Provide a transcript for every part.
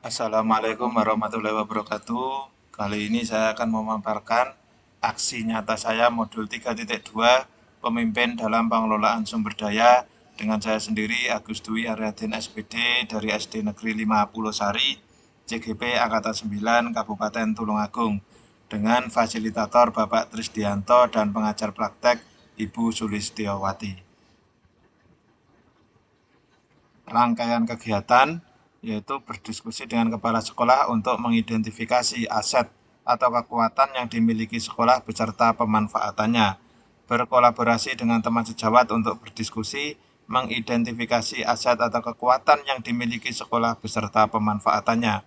Assalamualaikum warahmatullahi wabarakatuh. Kali ini saya akan memaparkan aksi nyata saya modul 3.2 pemimpin dalam pengelolaan sumber daya dengan saya sendiri Agus Dwi Aryadin SPD dari SD Negeri 5 Pulau Sari, CGP Angkatan 9 Kabupaten Tulungagung dengan fasilitator Bapak Trisdianto dan pengajar praktek Ibu Sulistiowati. Rangkaian kegiatan yaitu berdiskusi dengan kepala sekolah untuk mengidentifikasi aset atau kekuatan yang dimiliki sekolah beserta pemanfaatannya, berkolaborasi dengan teman sejawat untuk berdiskusi, mengidentifikasi aset atau kekuatan yang dimiliki sekolah beserta pemanfaatannya,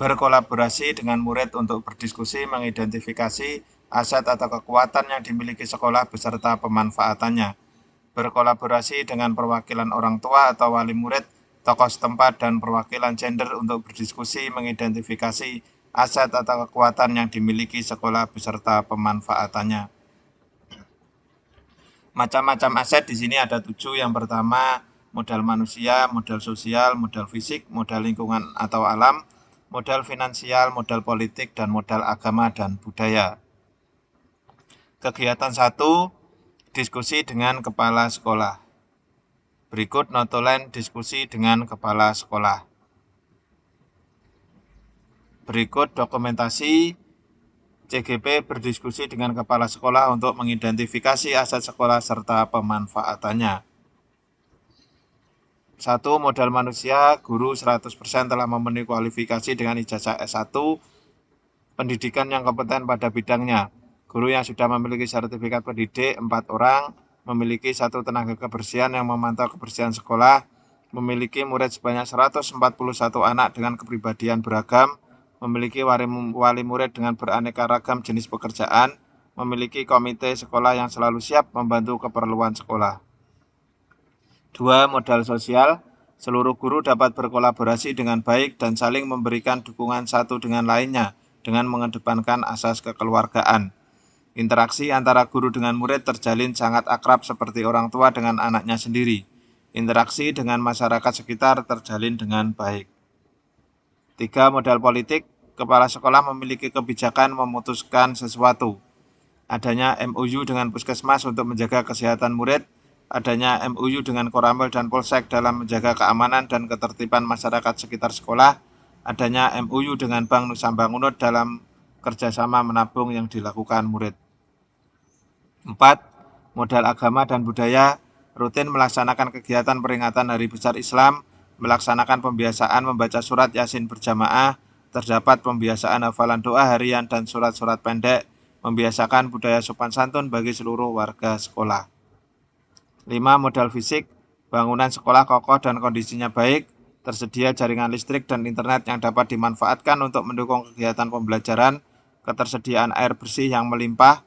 berkolaborasi dengan murid untuk berdiskusi, mengidentifikasi aset atau kekuatan yang dimiliki sekolah beserta pemanfaatannya, berkolaborasi dengan perwakilan orang tua atau wali murid, tokoh setempat, dan perwakilan gender untuk berdiskusi mengidentifikasi aset atau kekuatan yang dimiliki sekolah beserta pemanfaatannya. Macam-macam aset di sini ada 7. Yang pertama, modal manusia, modal sosial, modal fisik, modal lingkungan atau alam, modal finansial, modal politik, dan modal agama dan budaya. Kegiatan 1, diskusi dengan kepala sekolah. Berikut notulen diskusi dengan kepala sekolah. Berikut dokumentasi CGP berdiskusi dengan kepala sekolah untuk mengidentifikasi aset sekolah serta pemanfaatannya. 1. Modal manusia, guru 100% telah memenuhi kualifikasi dengan ijazah S1, pendidikan yang kompeten pada bidangnya. Guru yang sudah memiliki sertifikat pendidik 4 orang, memiliki 1 tenaga kebersihan yang memantau kebersihan sekolah, memiliki murid sebanyak 141 anak dengan kepribadian beragam, memiliki wali murid dengan beraneka ragam jenis pekerjaan, memiliki komite sekolah yang selalu siap membantu keperluan sekolah. 2. Modal sosial, seluruh guru dapat berkolaborasi dengan baik dan saling memberikan dukungan satu dengan lainnya dengan mengedepankan asas kekeluargaan. Interaksi antara guru dengan murid terjalin sangat akrab seperti orang tua dengan anaknya sendiri. Interaksi dengan masyarakat sekitar terjalin dengan baik. 3. Modal politik, kepala sekolah memiliki kebijakan memutuskan sesuatu. Adanya MOU dengan puskesmas untuk menjaga kesehatan murid, adanya MOU dengan Koramil dan Polsek dalam menjaga keamanan dan ketertiban masyarakat sekitar sekolah, adanya MOU dengan Bank Nusa Bangunut dalam kerjasama menabung yang dilakukan murid. 4. Modal agama dan budaya, rutin melaksanakan kegiatan peringatan Hari Besar Islam, melaksanakan pembiasaan membaca surat Yasin berjamaah, terdapat pembiasaan hafalan doa harian dan surat-surat pendek, membiasakan budaya sopan santun bagi seluruh warga sekolah. 5. Modal fisik, bangunan sekolah kokoh dan kondisinya baik, tersedia jaringan listrik dan internet yang dapat dimanfaatkan untuk mendukung kegiatan pembelajaran, ketersediaan air bersih yang melimpah.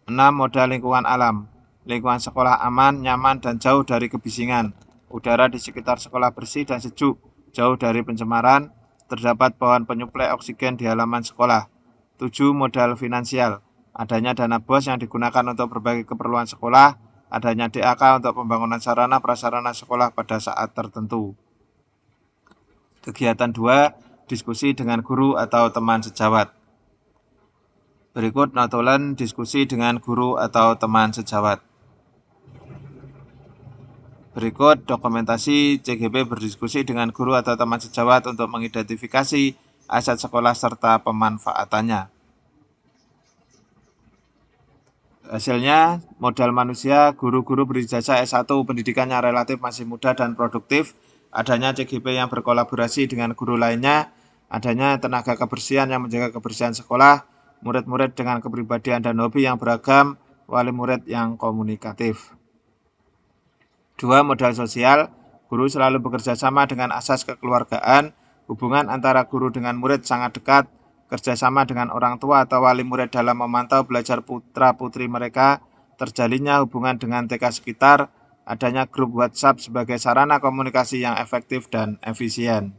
6. Modal lingkungan alam, lingkungan sekolah aman, nyaman, dan jauh dari kebisingan, udara di sekitar sekolah bersih dan sejuk, jauh dari pencemaran, terdapat pohon penyuplai oksigen di halaman sekolah. 7. Modal finansial, adanya dana BOS yang digunakan untuk berbagai keperluan sekolah, adanya DAK untuk pembangunan sarana prasarana sekolah pada saat tertentu. Kegiatan 2, diskusi dengan guru atau teman sejawat. Berikut notulen diskusi dengan guru atau teman sejawat. Berikut dokumentasi CGP berdiskusi dengan guru atau teman sejawat untuk mengidentifikasi aset sekolah serta pemanfaatannya. Hasilnya, modal manusia, guru-guru berijazah S1 pendidikannya relatif masih muda dan produktif, adanya CGP yang berkolaborasi dengan guru lainnya, adanya tenaga kebersihan yang menjaga kebersihan sekolah, murid-murid dengan kepribadian dan hobi yang beragam, wali murid yang komunikatif. 2. Modal sosial, guru selalu bekerja sama dengan asas kekeluargaan, hubungan antara guru dengan murid sangat dekat, kerjasama dengan orang tua atau wali murid dalam memantau belajar putra-putri mereka, terjalinnya hubungan dengan TK sekitar, adanya grup WhatsApp sebagai sarana komunikasi yang efektif dan efisien.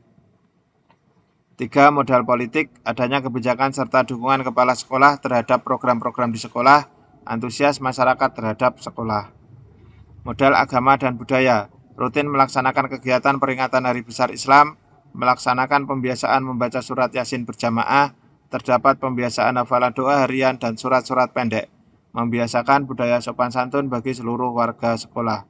3. Modal politik, adanya kebijakan serta dukungan kepala sekolah terhadap program-program di sekolah, antusias masyarakat terhadap sekolah. Modal agama dan budaya, rutin melaksanakan kegiatan peringatan Hari Besar Islam, melaksanakan pembiasaan membaca surat Yasin berjamaah, terdapat pembiasaan hafalan doa harian dan surat-surat pendek, membiasakan budaya sopan santun bagi seluruh warga sekolah.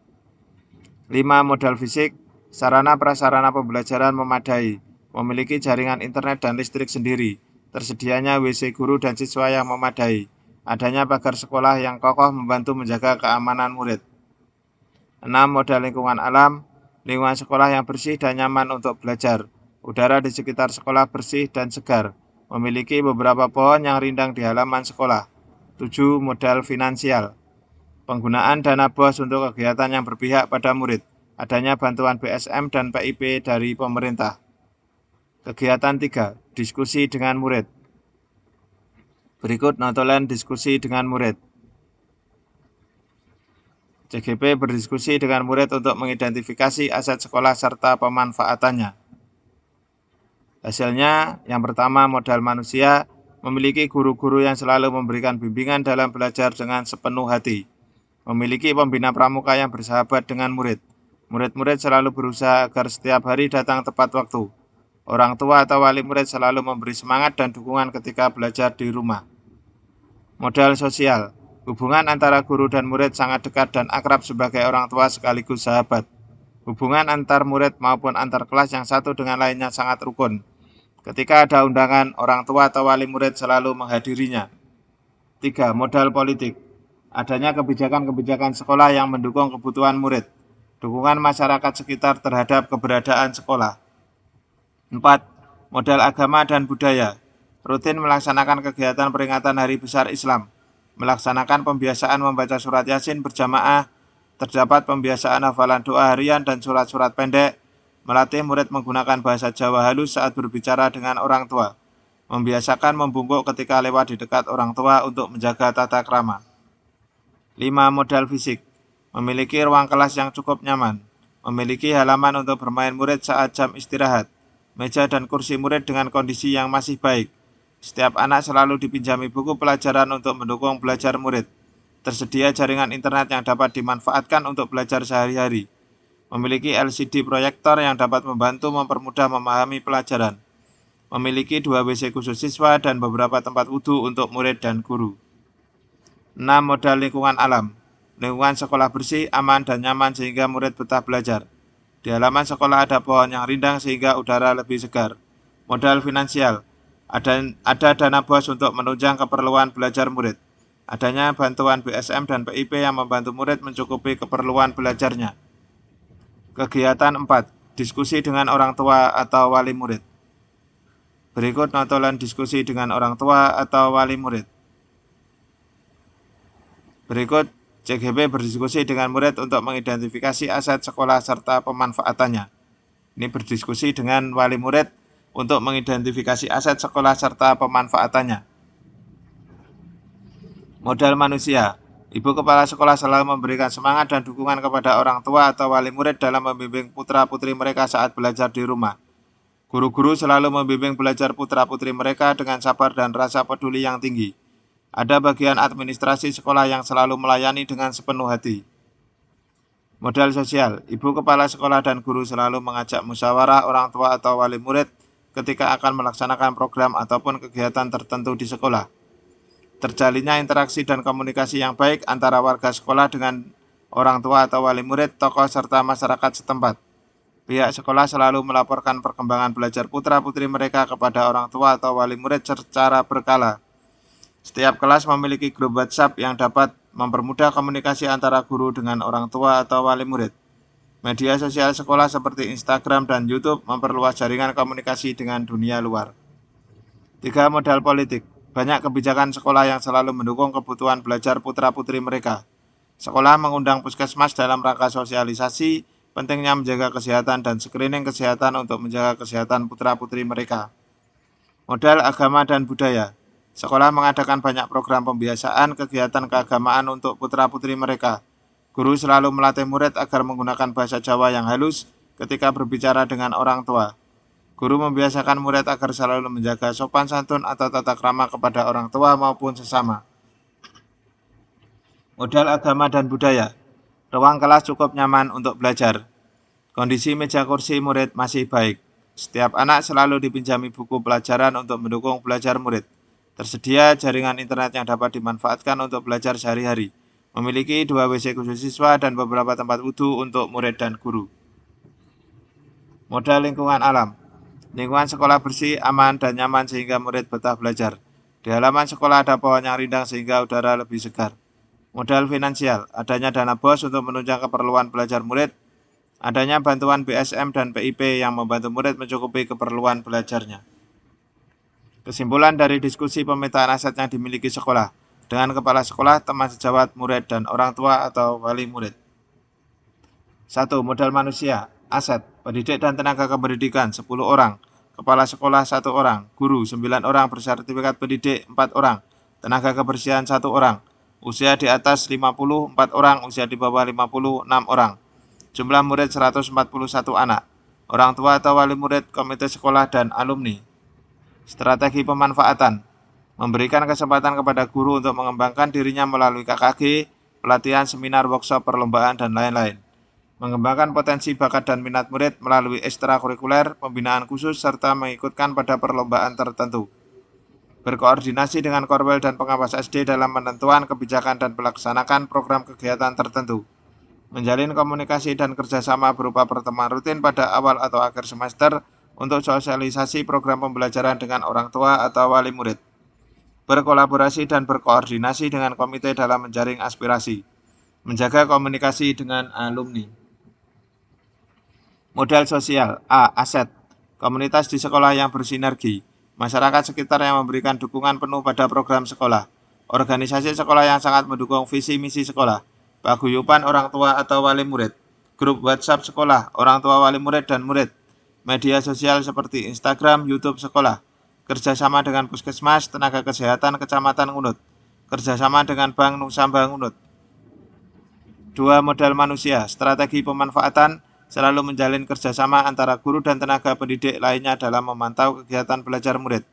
5. Modal fisik, sarana prasarana pembelajaran memadai, memiliki jaringan internet dan listrik sendiri, tersedianya WC guru dan siswa yang memadai, adanya pagar sekolah yang kokoh membantu menjaga keamanan murid. 6. Modal lingkungan alam, lingkungan sekolah yang bersih dan nyaman untuk belajar, udara di sekitar sekolah bersih dan segar, memiliki beberapa pohon yang rindang di halaman sekolah. 7. Modal finansial, penggunaan dana BOS untuk kegiatan yang berpihak pada murid, adanya bantuan BSM dan PIP dari pemerintah. Kegiatan 3. Diskusi dengan murid. Berikut notulen diskusi dengan murid. CGP berdiskusi dengan murid untuk mengidentifikasi aset sekolah serta pemanfaatannya. Hasilnya, yang pertama, modal manusia, memiliki guru-guru yang selalu memberikan bimbingan dalam belajar dengan sepenuh hati. Memiliki pembina pramuka yang bersahabat dengan murid. Murid-murid selalu berusaha agar setiap hari datang tepat waktu. Orang tua atau wali murid selalu memberi semangat dan dukungan ketika belajar di rumah. Modal sosial, hubungan antara guru dan murid sangat dekat dan akrab sebagai orang tua sekaligus sahabat. Hubungan antar murid maupun antar kelas yang satu dengan lainnya sangat rukun. Ketika ada undangan, orang tua atau wali murid selalu menghadirinya. 3. Modal politik, adanya kebijakan-kebijakan sekolah yang mendukung kebutuhan murid. Dukungan masyarakat sekitar terhadap keberadaan sekolah. 4. Modal agama dan budaya, rutin melaksanakan kegiatan peringatan Hari Besar Islam, melaksanakan pembiasaan membaca surat Yasin berjamaah, terdapat pembiasaan hafalan doa harian dan surat-surat pendek, melatih murid menggunakan bahasa Jawa halus saat berbicara dengan orang tua, membiasakan membungkuk ketika lewat di dekat orang tua untuk menjaga tata krama. 5. Modal fisik, memiliki ruang kelas yang cukup nyaman, memiliki halaman untuk bermain murid saat jam istirahat, meja dan kursi murid dengan kondisi yang masih baik. Setiap anak selalu dipinjami buku pelajaran untuk mendukung belajar murid. Tersedia jaringan internet yang dapat dimanfaatkan untuk belajar sehari-hari. Memiliki LCD proyektor yang dapat membantu mempermudah memahami pelajaran. Memiliki 2 WC khusus siswa dan beberapa tempat wudhu untuk murid dan guru. 6. Modal lingkungan alam, lingkungan sekolah bersih, aman, dan nyaman sehingga murid betah belajar. Di halaman sekolah ada pohon yang rindang sehingga udara lebih segar. Modal finansial, ada dana BOS untuk menunjang keperluan belajar murid. Adanya bantuan BSM dan PIP yang membantu murid mencukupi keperluan belajarnya. Kegiatan 4. Diskusi dengan orang tua atau wali murid. Berikut notulen diskusi dengan orang tua atau wali murid. Berikut CGP berdiskusi dengan murid untuk mengidentifikasi aset sekolah serta pemanfaatannya. Ini berdiskusi dengan wali murid untuk mengidentifikasi aset sekolah serta pemanfaatannya. Modal manusia, ibu kepala sekolah selalu memberikan semangat dan dukungan kepada orang tua atau wali murid dalam membimbing putra-putri mereka saat belajar di rumah. Guru-guru selalu membimbing belajar putra-putri mereka dengan sabar dan rasa peduli yang tinggi. Ada bagian administrasi sekolah yang selalu melayani dengan sepenuh hati. Modal sosial, ibu kepala sekolah dan guru selalu mengajak musyawarah orang tua atau wali murid ketika akan melaksanakan program ataupun kegiatan tertentu di sekolah. Terjalinnya interaksi dan komunikasi yang baik antara warga sekolah dengan orang tua atau wali murid, tokoh, serta masyarakat setempat. Pihak sekolah selalu melaporkan perkembangan belajar putra-putri mereka kepada orang tua atau wali murid secara berkala. Setiap kelas memiliki grup WhatsApp yang dapat mempermudah komunikasi antara guru dengan orang tua atau wali murid. Media sosial sekolah seperti Instagram dan YouTube memperluas jaringan komunikasi dengan dunia luar. 3. Modal politik, banyak kebijakan sekolah yang selalu mendukung kebutuhan belajar putra-putri mereka. Sekolah mengundang puskesmas dalam rangka sosialisasi, pentingnya menjaga kesehatan dan screening kesehatan untuk menjaga kesehatan putra-putri mereka. Modal agama dan budaya, sekolah mengadakan banyak program pembiasaan kegiatan keagamaan untuk putra-putri mereka. Guru selalu melatih murid agar menggunakan bahasa Jawa yang halus ketika berbicara dengan orang tua. Guru membiasakan murid agar selalu menjaga sopan santun atau tata krama kepada orang tua maupun sesama. Modal agama dan budaya, ruang kelas cukup nyaman untuk belajar. Kondisi meja kursi murid masih baik. Setiap anak selalu dipinjami buku pelajaran untuk mendukung belajar murid. Tersedia jaringan internet yang dapat dimanfaatkan untuk belajar sehari-hari. Memiliki 2 WC khusus siswa dan beberapa tempat wudhu untuk murid dan guru. Modal lingkungan alam. Lingkungan sekolah bersih, aman, dan nyaman sehingga murid betah belajar. Di halaman sekolah ada pohon yang rindang sehingga udara lebih segar. Modal finansial. Adanya dana BOS untuk menunjang keperluan belajar murid. Adanya bantuan BSM dan PIP yang membantu murid mencukupi keperluan belajarnya. Kesimpulan dari diskusi pemetaan aset yang dimiliki sekolah dengan kepala sekolah, teman sejawat, murid, dan orang tua atau wali murid. 1. Modal manusia, aset, pendidik dan tenaga kependidikan 10 orang, kepala sekolah 1 orang, guru 9 orang bersertifikat pendidik 4 orang, tenaga kebersihan 1 orang, usia di atas 50 4 orang, usia di bawah 50 6 orang. Jumlah murid 141 anak. Orang tua atau wali murid, komite sekolah, dan alumni. Strategi pemanfaatan. Memberikan kesempatan kepada guru untuk mengembangkan dirinya melalui KKG, pelatihan, seminar, workshop, perlombaan, dan lain-lain. Mengembangkan potensi bakat dan minat murid melalui ekstrakurikuler, pembinaan khusus, serta mengikutkan pada perlombaan tertentu. Berkoordinasi dengan Korwil dan pengawas SD dalam penentuan kebijakan dan melaksanakan program kegiatan tertentu. Menjalin komunikasi dan kerjasama berupa pertemuan rutin pada awal atau akhir semester untuk sosialisasi program pembelajaran dengan orang tua atau wali murid. Berkolaborasi dan berkoordinasi dengan komite dalam menjaring aspirasi. Menjaga komunikasi dengan alumni. Modal sosial. A. Aset. Komunitas di sekolah yang bersinergi. Masyarakat sekitar yang memberikan dukungan penuh pada program sekolah. Organisasi sekolah yang sangat mendukung visi misi sekolah. Paguyuban orang tua atau wali murid. Grup WhatsApp sekolah, orang tua wali murid dan murid. Media sosial seperti Instagram, YouTube sekolah. Kerjasama dengan puskesmas, tenaga kesehatan Kecamatan Ngunut. Kerjasama dengan Bank Nusa Ngunut. 2. Modal manusia. Strategi pemanfaatan selalu menjalin kerjasama antara guru dan tenaga pendidik lainnya dalam memantau kegiatan belajar murid.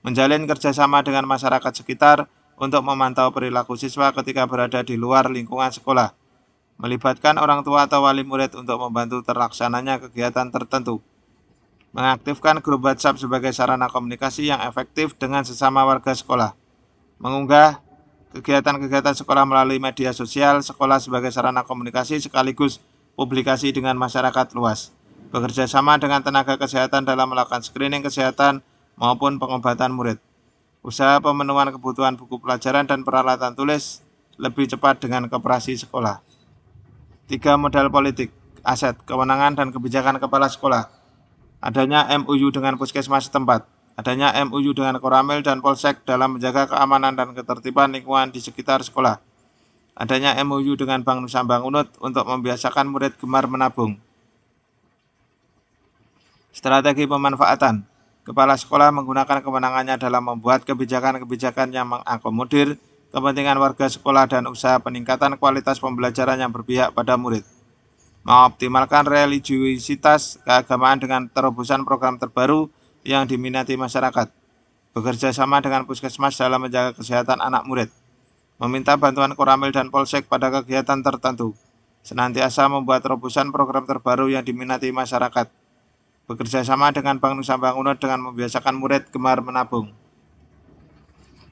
Menjalin kerjasama dengan masyarakat sekitar untuk memantau perilaku siswa ketika berada di luar lingkungan sekolah. Melibatkan orang tua atau wali murid untuk membantu terlaksananya kegiatan tertentu. Mengaktifkan grup WhatsApp sebagai sarana komunikasi yang efektif dengan sesama warga sekolah. Mengunggah kegiatan-kegiatan sekolah melalui media sosial sekolah sebagai sarana komunikasi sekaligus publikasi dengan masyarakat luas. Bekerja sama dengan tenaga kesehatan dalam melakukan screening kesehatan maupun pengobatan murid. Usaha pemenuhan kebutuhan buku pelajaran dan peralatan tulis lebih cepat dengan koperasi sekolah. 3. Modal politik, aset, kewenangan dan kebijakan kepala sekolah. Adanya MOU dengan puskesmas setempat. Adanya MOU dengan Koramil dan Polsek dalam menjaga keamanan dan ketertiban lingkungan di sekitar sekolah. Adanya MOU dengan Bank Nusa Ngunut untuk membiasakan murid gemar menabung. Strategi pemanfaatan. Kepala sekolah menggunakan kewenangannya dalam membuat kebijakan-kebijakan yang mengakomodir kepentingan warga sekolah dan usaha peningkatan kualitas pembelajaran yang berpihak pada murid. Mengoptimalkan religiusitas keagamaan dengan terobosan program terbaru yang diminati masyarakat. Bekerja sama dengan puskesmas dalam menjaga kesehatan anak murid. Meminta bantuan Koramil dan Polsek pada kegiatan tertentu. Senantiasa membuat terobosan program terbaru yang diminati masyarakat. Bekerja sama dengan Bank Nusa Ngunut dengan membiasakan murid gemar menabung.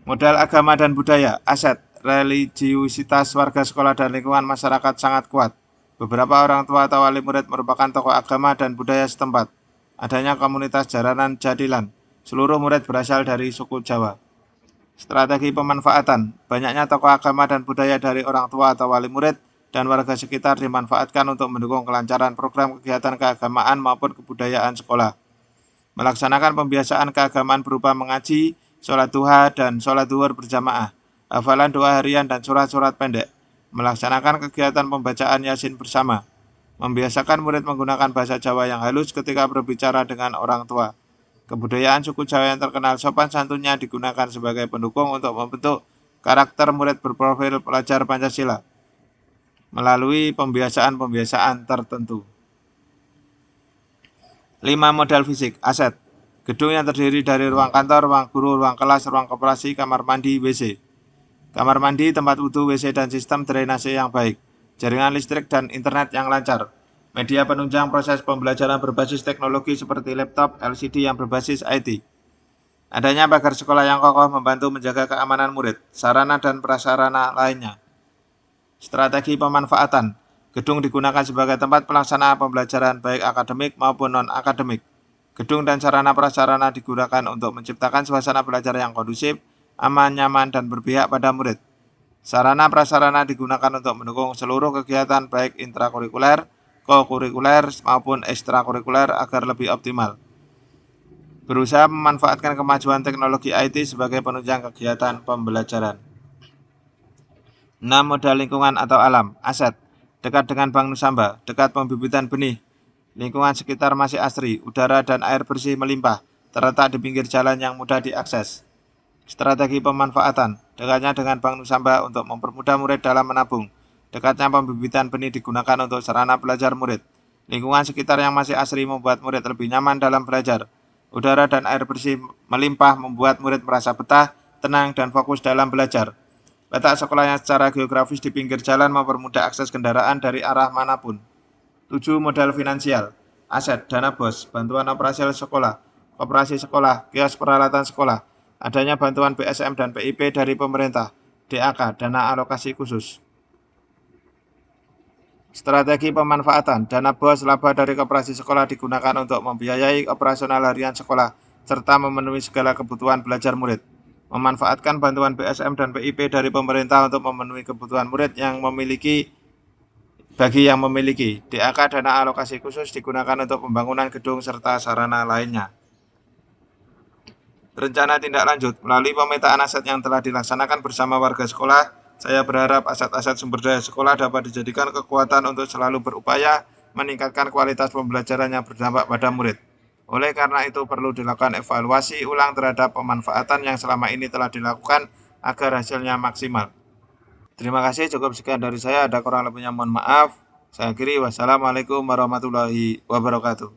Modal agama dan budaya, aset, religiusitas warga sekolah dan lingkungan masyarakat sangat kuat. Beberapa orang tua atau wali murid merupakan tokoh agama dan budaya setempat. Adanya komunitas jaranan Jadilan. Seluruh murid berasal dari suku Jawa. Strategi pemanfaatan. Banyaknya tokoh agama dan budaya dari orang tua atau wali murid dan warga sekitar dimanfaatkan untuk mendukung kelancaran program kegiatan keagamaan maupun kebudayaan sekolah. Melaksanakan pembiasaan keagamaan berupa mengaji, sholat duha, dan sholat duhur berjamaah, hafalan doa harian dan surat-surat pendek. Melaksanakan kegiatan pembacaan Yasin bersama. Membiasakan murid menggunakan bahasa Jawa yang halus ketika berbicara dengan orang tua. Kebudayaan suku Jawa yang terkenal sopan santunnya digunakan sebagai pendukung untuk membentuk karakter murid berprofil pelajar Pancasila melalui pembiasaan-pembiasaan tertentu. 5. Modal fisik, aset. Gedung yang terdiri dari ruang kantor, ruang guru, ruang kelas, ruang koperasi, kamar mandi, WC. Kamar mandi, tempat wudhu, WC, dan sistem drainase yang baik. Jaringan listrik dan internet yang lancar. Media penunjang proses pembelajaran berbasis teknologi seperti laptop, LCD yang berbasis IT. Adanya pagar sekolah yang kokoh membantu menjaga keamanan murid, sarana dan prasarana lainnya. Strategi pemanfaatan. Gedung digunakan sebagai tempat pelaksanaan pembelajaran baik akademik maupun non-akademik. Gedung dan sarana prasarana digunakan untuk menciptakan suasana belajar yang kondusif, aman, nyaman, dan berpihak pada murid. Sarana prasarana digunakan untuk mendukung seluruh kegiatan baik intrakurikuler, kokurikuler, maupun ekstrakurikuler agar lebih optimal. Berusaha memanfaatkan kemajuan teknologi IT sebagai penunjang kegiatan pembelajaran. 6. Modal lingkungan atau alam. Aset. Dekat dengan Bank Nusamba, dekat pembibitan benih. Lingkungan sekitar masih asri, udara dan air bersih melimpah, terletak di pinggir jalan yang mudah diakses. Strategi pemanfaatan. Dekatnya dengan Bank Nusamba untuk mempermudah murid dalam menabung. Dekatnya pembibitan benih digunakan untuk sarana belajar murid. Lingkungan sekitar yang masih asri membuat murid lebih nyaman dalam belajar. Udara dan air bersih melimpah membuat murid merasa betah, tenang, dan fokus dalam belajar. Letak sekolahnya secara geografis di pinggir jalan mempermudah akses kendaraan dari arah manapun. 7. Modal finansial. Aset, dana BOS, bantuan operasional sekolah, koperasi sekolah, kios peralatan sekolah. Adanya bantuan BSM dan PIP dari pemerintah. DAK, dana alokasi khusus. Strategi pemanfaatan. Dana BOS laba dari koperasi sekolah digunakan untuk membiayai operasional harian sekolah serta memenuhi segala kebutuhan belajar murid. Memanfaatkan bantuan BSM dan PIP dari pemerintah untuk memenuhi kebutuhan murid yang memiliki bagi yang memiliki. DAK, dana alokasi khusus, digunakan untuk pembangunan gedung serta sarana lainnya. Rencana tindak lanjut. Melalui pemetaan aset yang telah dilaksanakan bersama warga sekolah, saya berharap aset-aset sumber daya sekolah dapat dijadikan kekuatan untuk selalu berupaya meningkatkan kualitas pembelajaran yang berdampak pada murid. Oleh karena itu perlu dilakukan evaluasi ulang terhadap pemanfaatan yang selama ini telah dilakukan agar hasilnya maksimal. Terima kasih, cukup sekian dari saya. Ada kurang lebihnya mohon maaf. Saya akhiri. Wassalamualaikum warahmatullahi wabarakatuh.